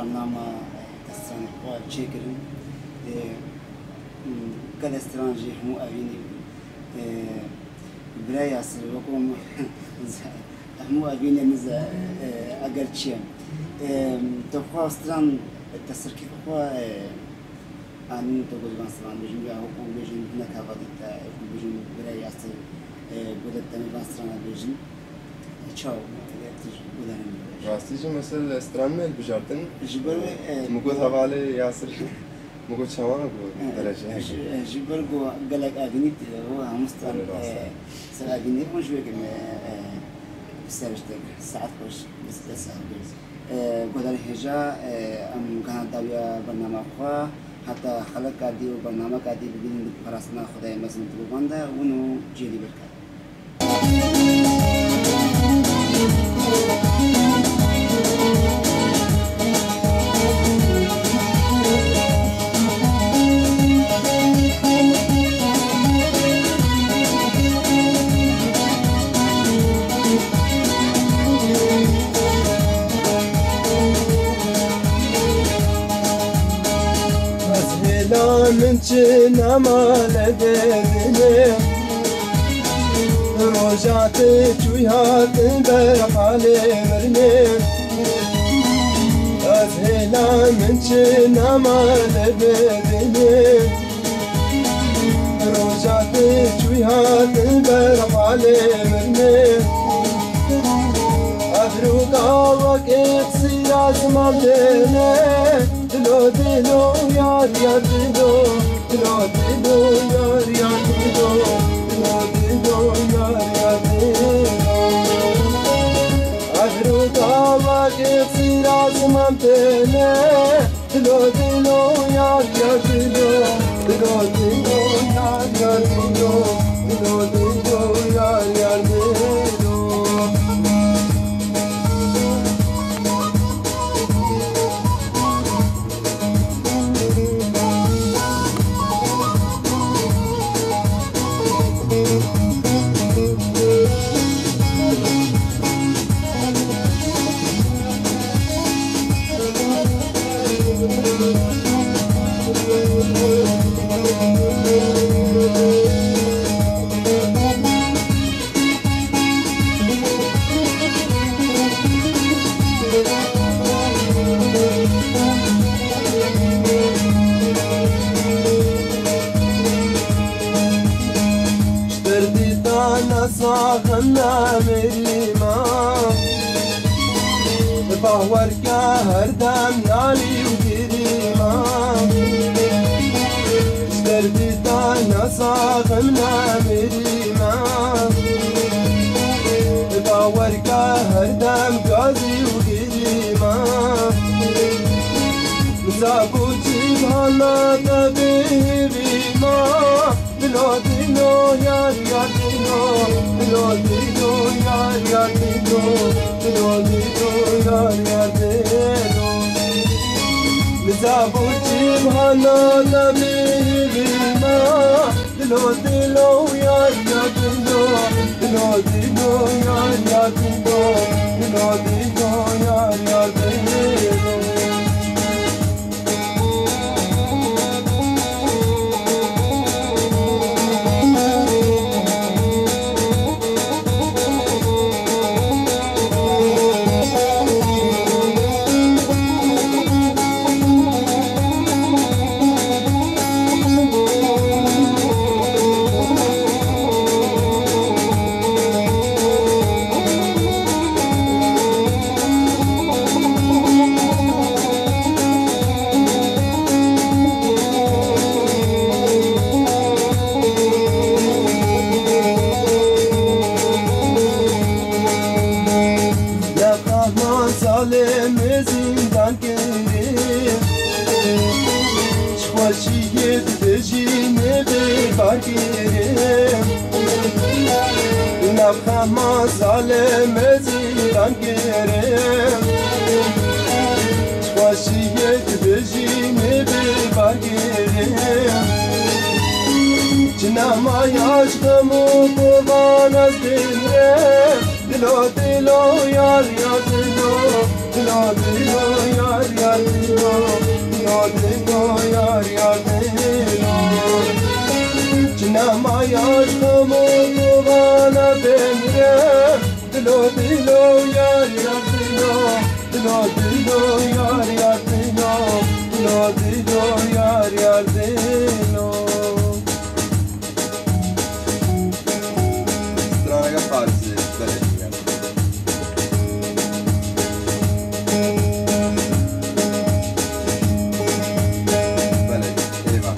برنامه دستان خواه چه کرن که دستان جی همو اوینی برای اصل وکم همو اوینی نز اگر چیم تو خواه استران تسرکی خواه آنی تو گذبان استران بجیم یا حکوم بجیم نکاوادی تا بجیم برای اصل بودت تمی باستران بجیم چاو راستیش مثل استران میل بجارتن جبر مگود حواله یاسر مگود شما بود درجه جبر گو گلک آگنی تیره و همستان سر آگنی کنش بگم سرشته ساعت خوش مثل ساعت بیز گودار هجا ام گهان تابیا برنامه خواه حتی خلق کردی و برنامه کردی ببینید فراسنا خدای مزن تو بنده ونو جیلی برکد من چنم لدنه روجات چویات بر حال مرنه از هلا من چنم لدنه روجات چویات بر حال مرنه ابرو قاوك سياز مالدنه دلو دلو یار یار دلو دلو دلو یار یار دلو دلو دلو یار یار دلو ابرو داوک سیراز ممتنه دلو دلو یار یار دلو دلو دلو یار یار دلو دلو دلو یار یار دلو صاغنا مريما باور هر دم نالي وكريما اشتردي تانا صاغنا مريما باور هر دم قاضي وكريما مسابو جيبانا تبيبيما دلو دلو يار يار دلو دلو دلو يار يار دلو دلو دلو يار يار دلو مزابو جيبانا تبيبيما دلو دلو يار يار دلو دلو دلو يار يار دلو دلو دلو يار يار دلو نفهم ظالم زیران گرم خوشیت بجینه ببار گرم جنام عشقم و قربان از دلم دلو دلو یار یار دلو دلو دلو یار یار dilo yar yar dilo dilo dilo yar yar dilo. Strana farsi bele yani. Bele eyvah.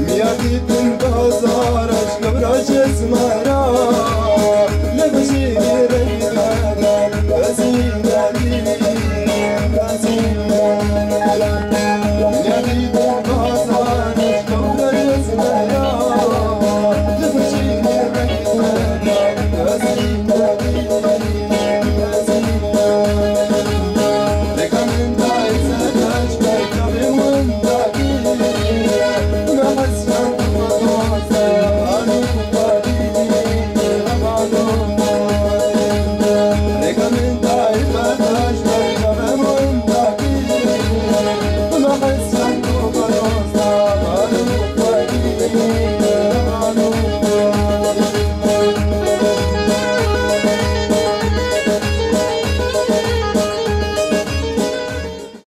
Miyati bin bazar aşk vrajes mara